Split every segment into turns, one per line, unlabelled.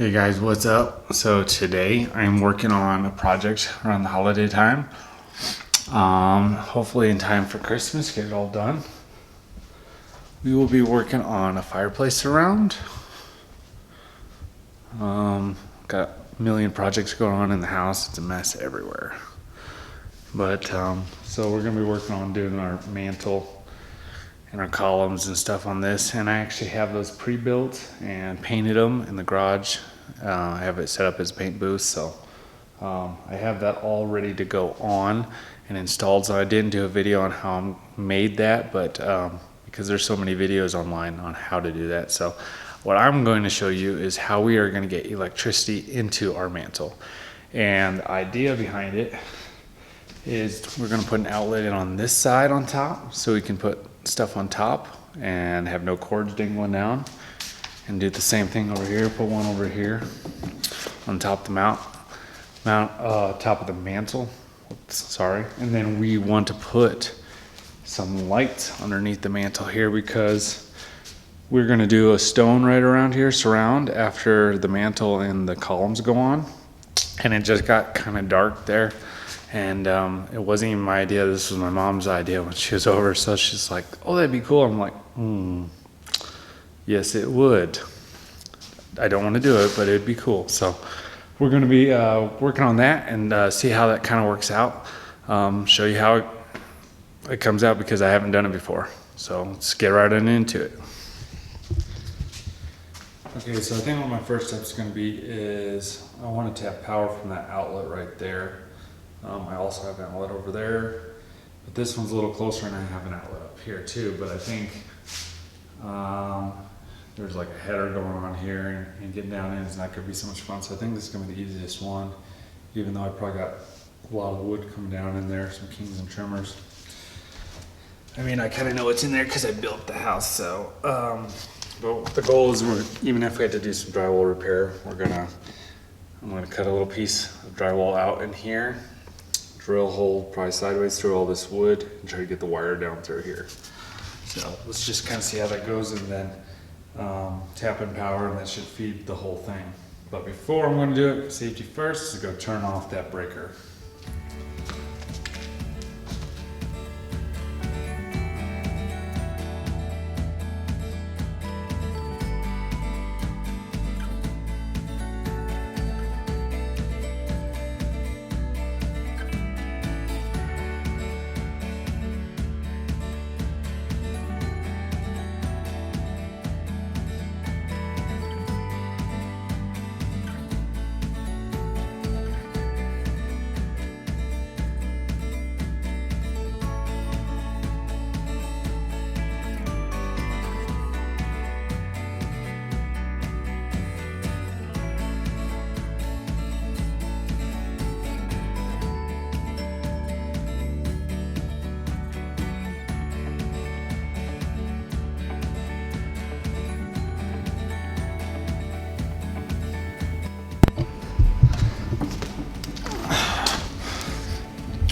Hey guys, what's up? So today I'm working on a project around the holiday time. Hopefully in time for Christmas, get it all done. We will be working on a fireplace surround. Got a million projects going on in the house. It's a mess everywhere. But so we're gonna be working on doing our mantle and our columns and stuff on this, and I actually have those pre-built and painted them in the garage. I have it set up as a paint booth, so I have that all ready to go on and installed. So I didn't do a video on how I made that, but because there's so many videos online on how to do that. So what I'm going to show you is how we are going to get electricity into our mantle. And the idea behind it is we're going to put an outlet in on this side on top, so we can put stuff on top and have no cords dangling down, and do the same thing over here. Put one over here on top of the top of the mantle. Oops, sorry. And then we want to put some lights underneath the mantle here, because we're going to do a stone right around here surround after the mantle and the columns go on. And it just got kind of dark there. And it wasn't even my idea. This was my mom's idea when she was over. So she's like, oh, that'd be cool. I'm like, yes, it would. I don't want to do it, but it'd be cool. So we're going to be working on that and see how that kind of works out. Show you how it comes out, because I haven't done it before. So let's get right into it. Okay, so I think what my first step is going to be is I want to tap power from that outlet right there. I also have an outlet over there, but this one's a little closer, and I have an outlet up here too. But I think there's like a header going on here, and getting down in is not going to be so much fun. So I think this is going to be the easiest one, even though I probably got a lot of wood coming down in there, some kings and trimmers. I mean, I kind of know what's in there because I built the house. So, but the goal is, even if we had to do some drywall repair, I'm gonna cut a little piece of drywall out in here, drill a hole probably sideways through all this wood, and try to get the wire down through here. So let's just kind of see how that goes, and then tap in power, and that should feed the whole thing. But before I'm gonna do it, safety first, is go turn off that breaker.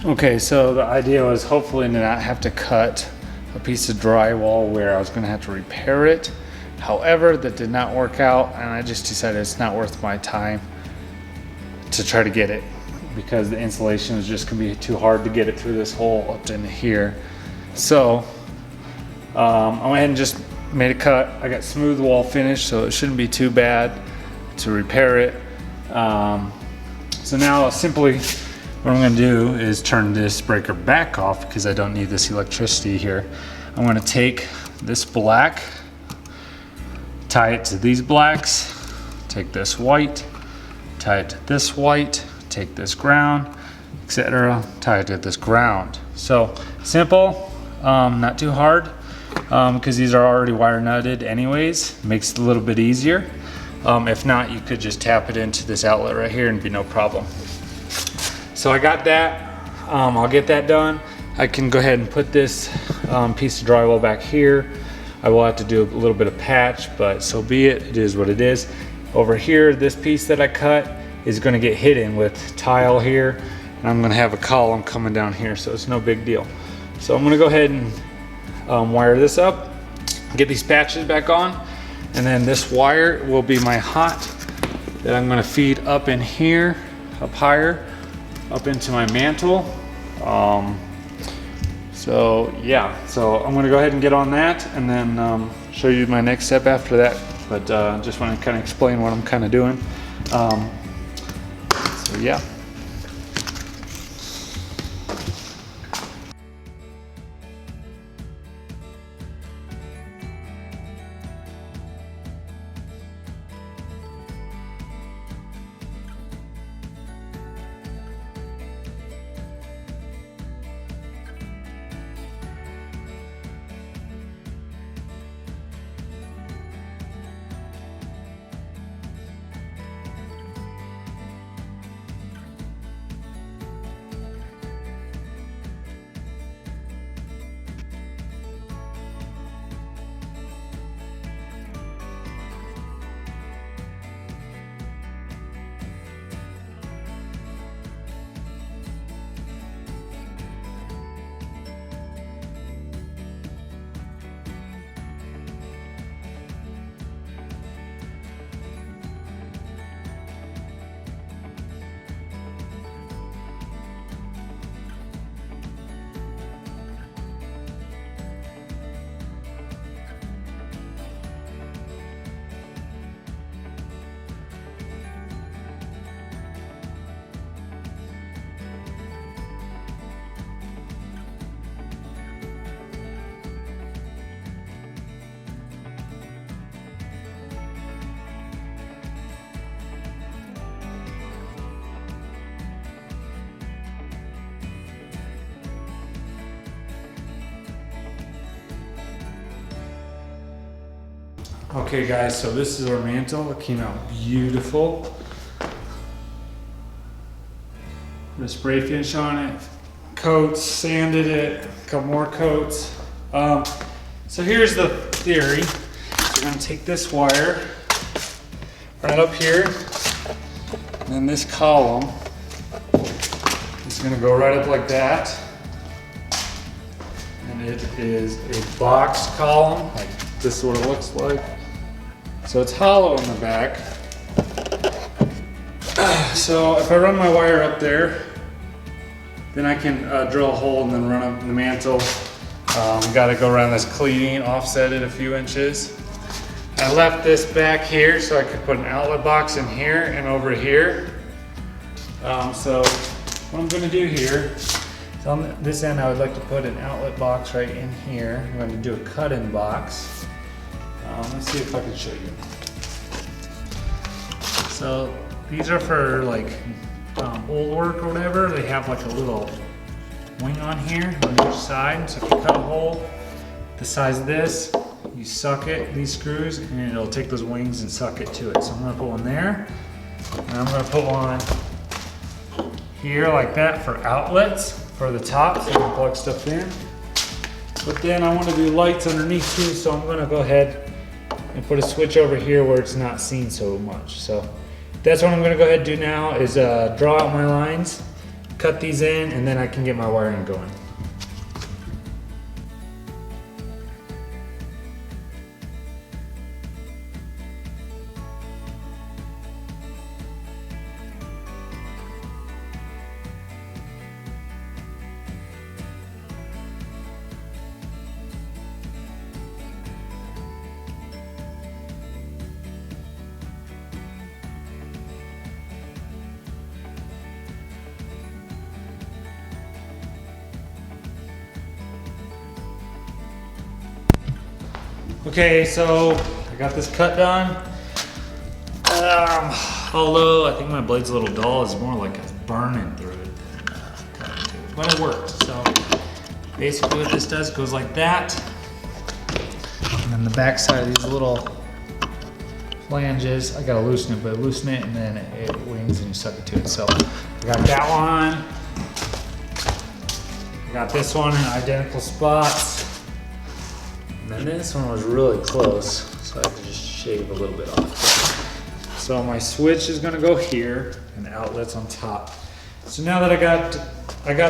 Okay, so the idea was hopefully to not have to cut a piece of drywall where I was going to have to repair it. However, that did not work out, and I just decided it's not worth my time to try to get it, because the insulation is just going to be too hard to get it through this hole up in here. So I went ahead and just made a cut. I got smooth wall finish, so it shouldn't be too bad to repair it. So now simply, what I'm going to do is turn this breaker back off, because I don't need this electricity here. I'm going to take this black, tie it to these blacks, take this white, tie it to this white, take this ground, etc., tie it to this ground. So simple, not too hard, because these are already wire nutted anyways. Makes it a little bit easier. If not, you could just tap it into this outlet right here and be no problem. So I got that. I'll get that done. I can go ahead and put this piece of drywall back here. I will have to do a little bit of patch, but so be it. It is what it is. Over here, this piece that I cut is going to get hidden with tile here, and I'm going to have a column coming down here, so it's no big deal. So I'm going to go ahead and wire this up, get these patches back on, and then this wire will be my hot that I'm gonna feed up in here, up higher, up into my mantle. So yeah, so I'm gonna go ahead and get on that and then show you my next step after that. But just want to kind of explain what I'm kind of doing. So yeah. Okay guys, so this is our mantle. It came out beautiful. Put a spray finish on it, coats, sanded it, a couple more coats. So here's the theory. We're gonna take this wire, run it up here, and then this column is gonna go right up like that. And it is a box column, like this is what it looks like. So it's hollow in the back. So if I run my wire up there, then I can drill a hole and then run up the mantle. Got to go around this cleaning, offset it a few inches. I left this back here so I could put an outlet box in here and over here. So what I'm going to do here is on this end I would like to put an outlet box right in here. I'm going to do a cut-in box. Let's see if I can show you. So these are for like old work or whatever. They have like a little wing on here on each side. So if you cut a hole the size of this, you suck it, these screws, and it'll take those wings and suck it to it. So I'm gonna put one there, and I'm gonna put one here like that for outlets for the top so you can plug stuff in. But then I want to do lights underneath too, so I'm gonna go ahead and put a switch over here where it's not seen so much. So that's what I'm gonna go ahead and do now is draw out my lines, cut these in, and then I can get my wiring going. Okay, so I got this cut done. Although I think my blade's a little dull, it's more like it's burning through it than cutting through it. But it worked. So basically what this does goes like that. And then the back side of these little flanges, I gotta loosen it, but loosen it and then it wings and you suck it to it. So I got that one. I got this one in identical spots. And then this one was really close, so I had to just shave a little bit off. So my switch is gonna go here and the outlet's on top. So now that I got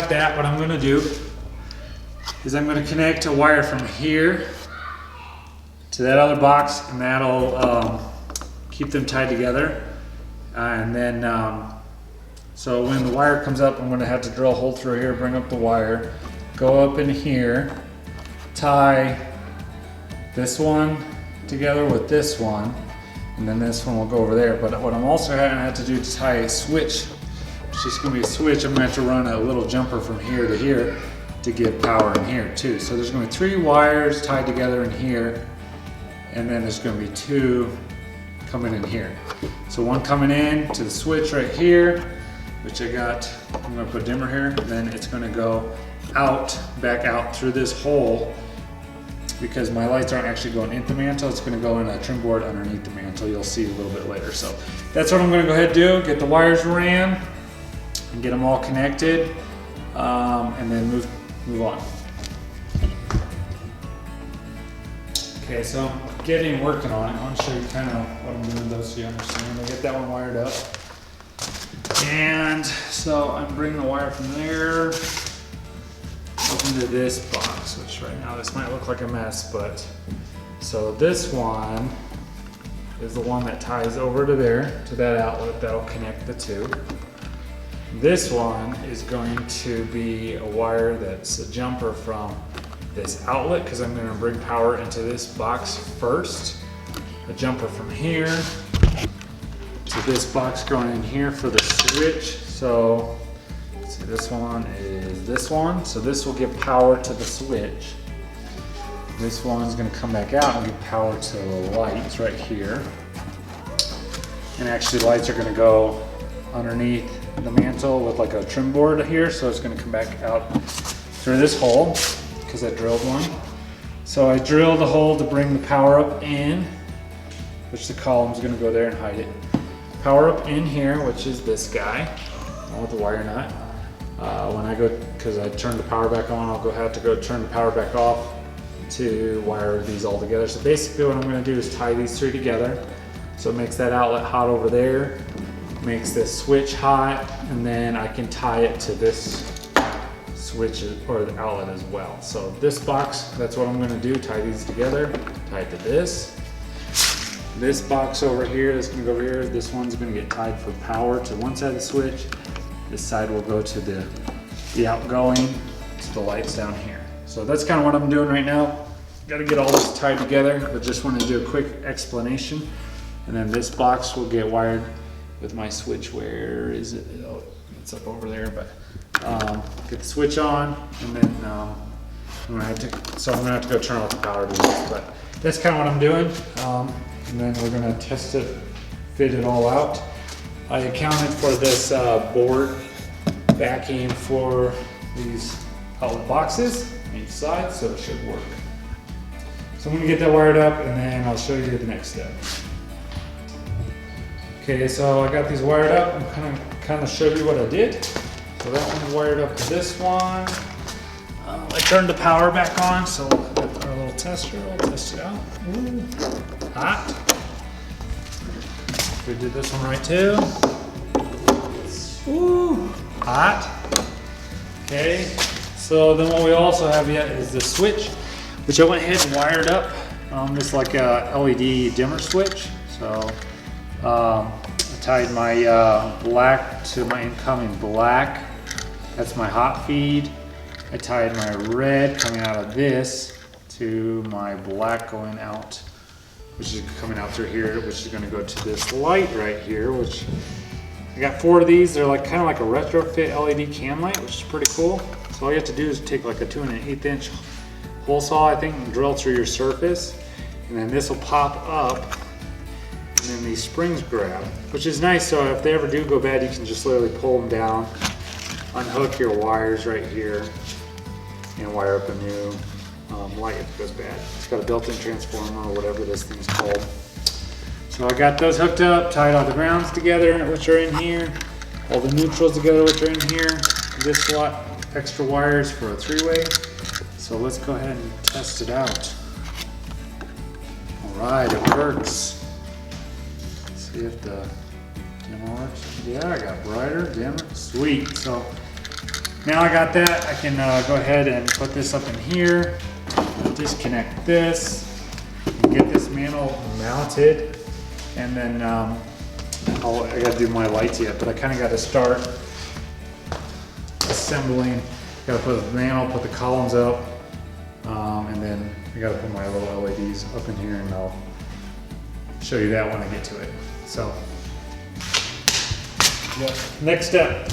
that, what I'm gonna do is I'm gonna connect a wire from here to that other box, and that'll keep them tied together. And then, so when the wire comes up, I'm gonna have to drill a hole through here, bring up the wire, go up in here, tie this one together with this one, and then this one will go over there. But what I'm also gonna have to do to tie a switch, it's just gonna be a switch, I'm gonna have to run a little jumper from here to here to give power in here too. So there's gonna be 3 wires tied together in here, and then there's gonna be 2 coming in here. So one coming in to the switch right here, which I'm gonna put a dimmer here, then it's gonna go out, back out through this hole, because my lights aren't actually going into the mantle, it's gonna go in a trim board underneath the mantle. You'll see a little bit later. So that's what I'm gonna go ahead and do, get the wires ran and get them all connected, and then move on. Okay, so I'm working on it. I want to show you kind of what I'm doing though, so you understand. I get that one wired up. And so I'm bringing the wire from there up into this box, which right now this might look like a mess, but so this one is the one that ties over to there, to that outlet that'll connect the 2. This one is going to be a wire that's a jumper from this outlet, because I'm going to bring power into this box first. A jumper from here to this box going in here for the switch. So see, this one is this one, so this will give power to the switch. This one's going to come back out and give power to the lights right here. And actually lights are going to go underneath the mantle with like a trim board here, so it's going to come back out through this hole because I drilled one. So I drilled a hole to bring the power up in, which the column's going to go there and hide it. Power up in here, which is this guy, with the wire nut. When I go, because I turned the power back on, I'll have to go turn the power back off to wire these all together. So basically what I'm going to do is tie these 3 together. So it makes that outlet hot over there, makes this switch hot, and then I can tie it to this switch or the outlet as well. So this box, that's what I'm going to do, tie these together, tie it to this. This box over here is going to go over here. This one's going to get tied for power to one side of the switch. This side will go to the outgoing to the lights down here. So that's kind of what I'm doing right now. Got to get all this tied together, but just want to do a quick explanation. And then this box will get wired with my switch. Where is it? Oh, it's up over there, but get the switch on, and then I'm gonna have to go turn off the power to this. But that's kind of what I'm doing. And then we're gonna test it, fit it all out. I accounted for this board backing for these outlet boxes on each side, so it should work. So I'm gonna get that wired up, and then I'll show you the next step. Okay, so I got these wired up. I'm kind of show you what I did. So that one's wired up to this one. I turned the power back on, so with our little tester, I'll test it out. Ooh, hot. We did this one right too. Ooh, hot. Okay, so then what we also have yet is the switch, which I went ahead and wired up. This like a LED dimmer switch. So I tied my black to my incoming black. That's my hot feed. I tied my red coming out of this to my black going out, which is coming out through here, which is going to go to this light right here, which I got 4 of these. They're like kind of like a retrofit LED can light, which is pretty cool. So all you have to do is take like a 2 1/8 inch hole saw, I think, and drill through your surface, and then this will pop up, and then these springs grab, which is nice. So if they ever do go bad, you can just literally pull them down, unhook your wires right here, and wire up a new light if it goes bad. It's got a built-in transformer or whatever this thing's called. So I got those hooked up, tied all the grounds together, which are in here, all the neutrals together, which are in here. This lot extra wires for a 3-way. So let's go ahead and test it out. All right, it works. Let's see if the dimmer works. Yeah, I got brighter, dimmer, sweet. So now I got that, I can go ahead and put this up in here, disconnect this, and get this mantle mounted, and then I gotta do my lights yet, but I kind of got to start assembling. Gotta put the mantle, put the columns up, and then I gotta put my little LEDs up in here, and I'll show you that when I get to it. So, yeah, next step.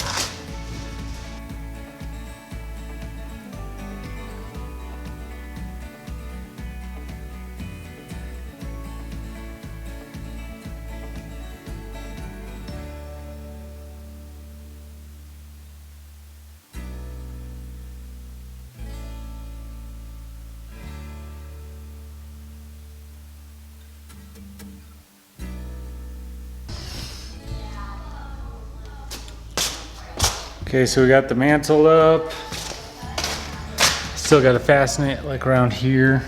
Okay, so we got the mantle up. Still got to fasten it like around here,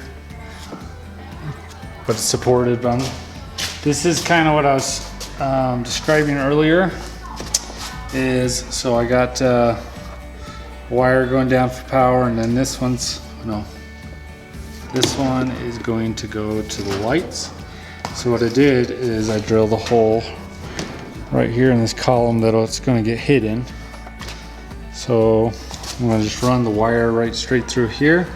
but it's supported by. This is kind of what I was describing earlier. So I got wire going down for power, and then this one is going to go to the lights. So what I did is I drilled a hole right here in this column that it's going to get hidden. So I'm going to just run the wire right straight through here,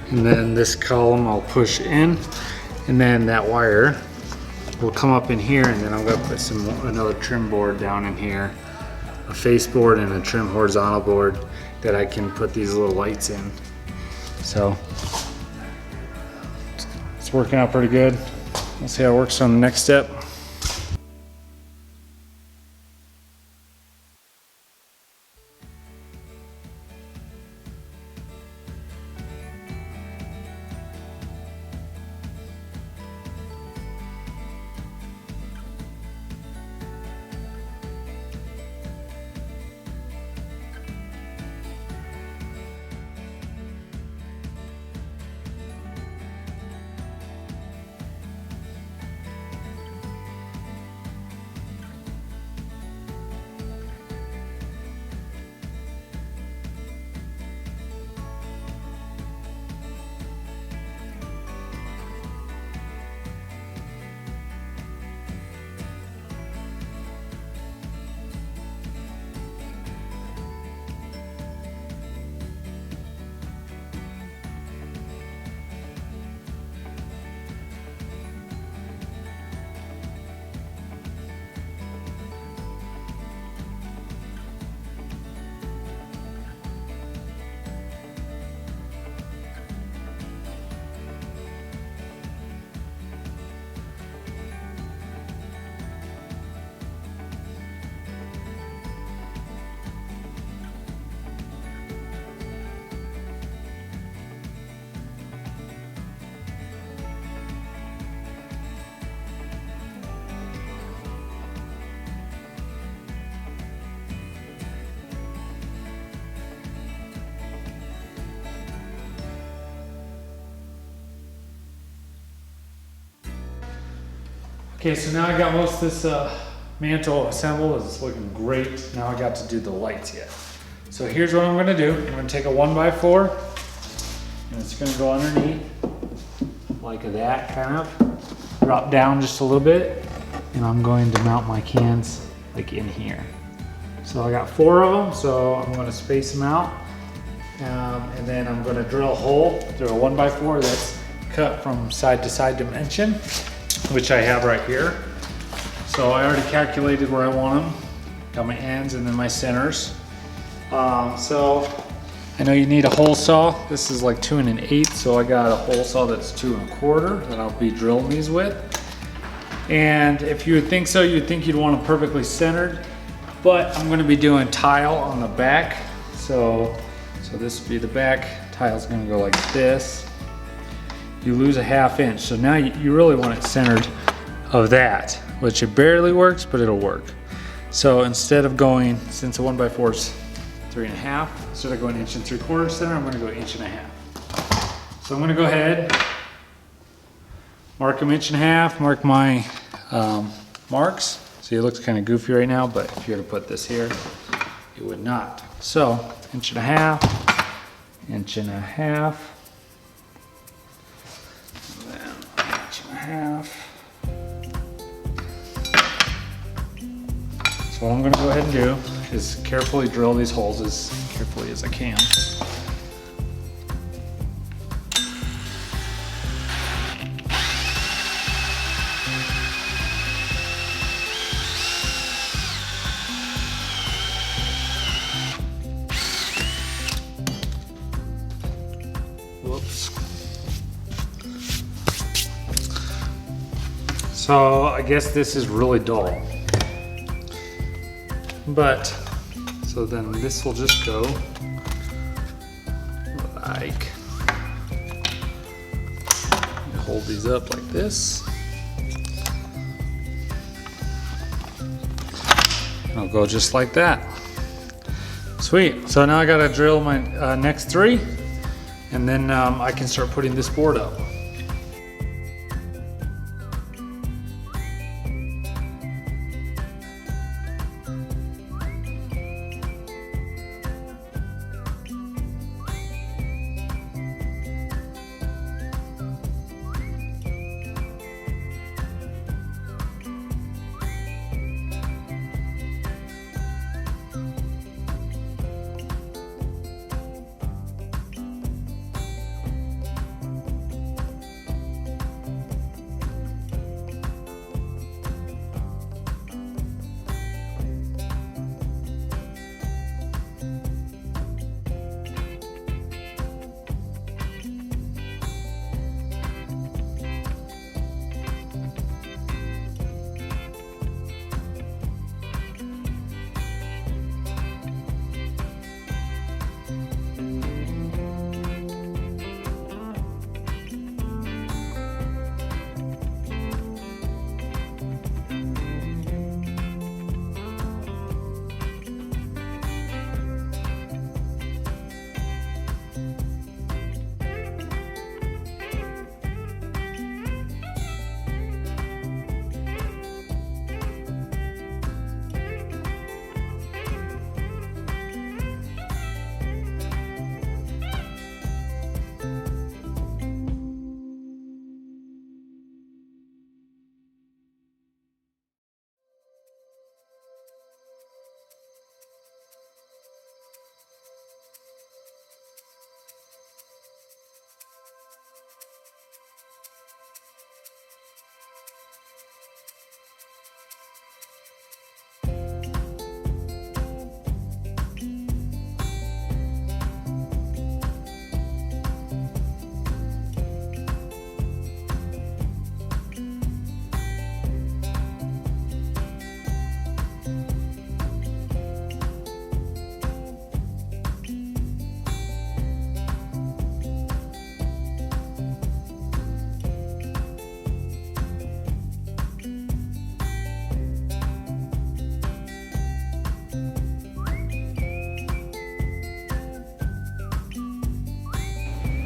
and then this column I'll push in, and then that wire will come up in here, and then I'm going to put another trim board down in here, a face board and a trim horizontal board that I can put these little lights in. So it's working out pretty good. Let's see how it works on the next step. Okay, so now I got most of this mantle assembled. It's looking great. Now I got to do the lights yet. So here's what I'm gonna do. I'm gonna take a 1x4 and it's gonna go underneath like that, kind of. Drop down just a little bit, and I'm going to mount my cans like in here. So I got 4 of them, so I'm gonna space them out. And then I'm gonna drill a hole through a 1x4 that's cut from side to side dimension, which I have right here. So I already calculated where I want them. Got my ends and then my centers. So I know you need a hole saw. This is like 2 1/8, so I got a hole saw that's 2 1/4 that I'll be drilling these with. And if you would think so, you'd think you'd want them perfectly centered, but I'm gonna be doing tile on the back. So this would be the back. Tile's gonna go like this. You lose a 1/2 inch. So now you really want it centered of that, which it barely works, but it'll work. So instead of going, since a 1x4 is 3 1/2, instead of going 1 3/4 center, I'm gonna go 1 1/2. So I'm gonna go ahead, mark them 1 1/2, mark my marks. See, it looks kind of goofy right now, but if you were to put this here, it would not. So 1 1/2, 1 1/2, and then 1 1/2, So what I'm gonna go ahead and do is carefully drill these holes as carefully as I can. Whoops. So I guess this is really dull. But, so then this will just go like, hold these up like this. I'll go just like that. Sweet, so now I gotta drill my next 3, and then I can start putting this board up.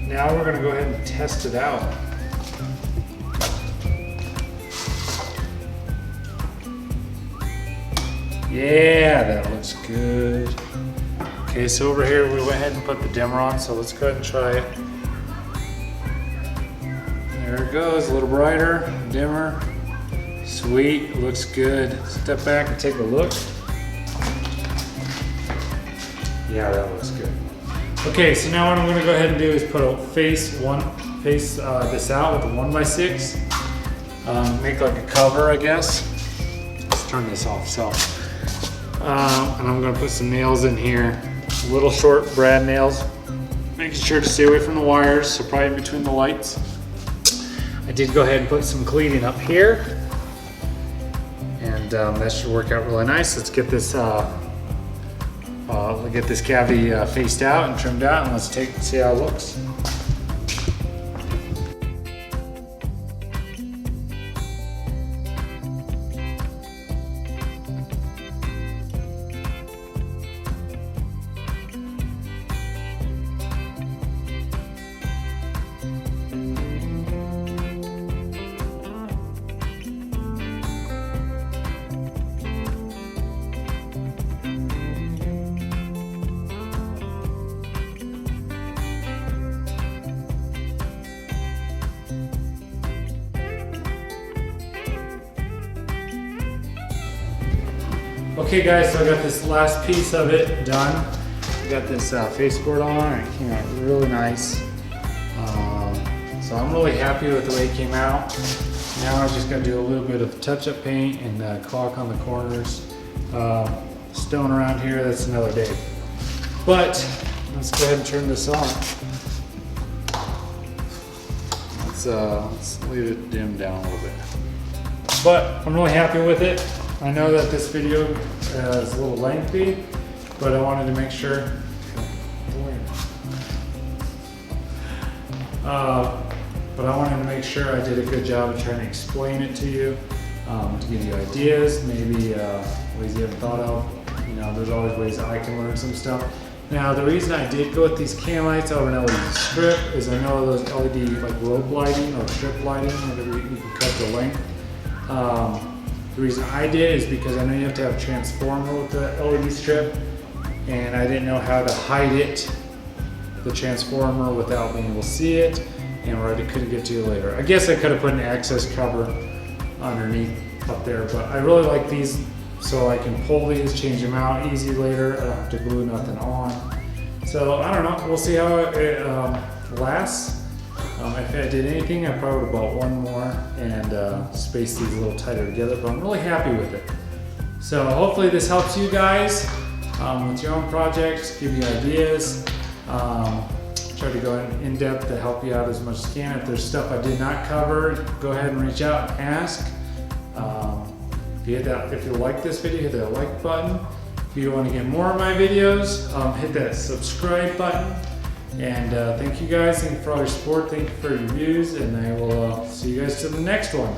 Now we're gonna go ahead and test it out. Yeah, that looks good. Okay, so over here we went ahead and put the dimmer on, so let's go ahead and try it. There it goes, a little brighter, dimmer. Sweet, looks good. Step back and take a look. Yeah, that looks good. Okay, so now what I'm gonna go ahead and do is put a face this out with a 1x6. Make like a cover, I guess. Let's turn this off. So, and I'm gonna put some nails in here, little short brad nails. Making sure to stay away from the wires, so probably in between the lights. I did go ahead and put some cleaning up here, and that should work out really nice. Let's get this cavity faced out and trimmed out, and let's see how it looks. Okay guys, so I got this last piece of it done. I got this faceboard on, and it came out really nice. So I'm really happy with the way it came out. Now I just got to do a little bit of touch-up paint and caulk on the corners. Stone around here, that's another day. But let's go ahead and turn this on. Let's leave it dim down a little bit. But I'm really happy with it. I know that this video is a little lengthy, but I wanted to make sure. But I wanted to make sure I did a good job of trying to explain it to you, to give you ideas, maybe ways you haven't thought of. You know, there's always ways I can learn some stuff. Now, the reason I did go with these can lights over an LED strip is I know those LED like rope lighting or strip lighting, whatever you can cut the length. The reason I did is because I know you have to have a transformer with the LED strip, and I didn't know how to hide it, the transformer, without being able to see it, and I couldn't get to you later. I guess I could have put an access cover underneath up there, but I really like these so I can pull these, change them out easy later. I don't have to glue nothing on. So I don't know, we'll see how it lasts. If I did anything, I probably would have bought one more and spaced these a little tighter together, but I'm really happy with it. So hopefully this helps you guys with your own projects, give you ideas. Try to go in depth to help you out as much as I can. If there's stuff I did not cover, go ahead and reach out and ask. If you like this video, hit that like button. If you want to get more of my videos, hit that subscribe button. And thank you guys, thank you for all your support, thank you for your views, and I will see you guys to the next one.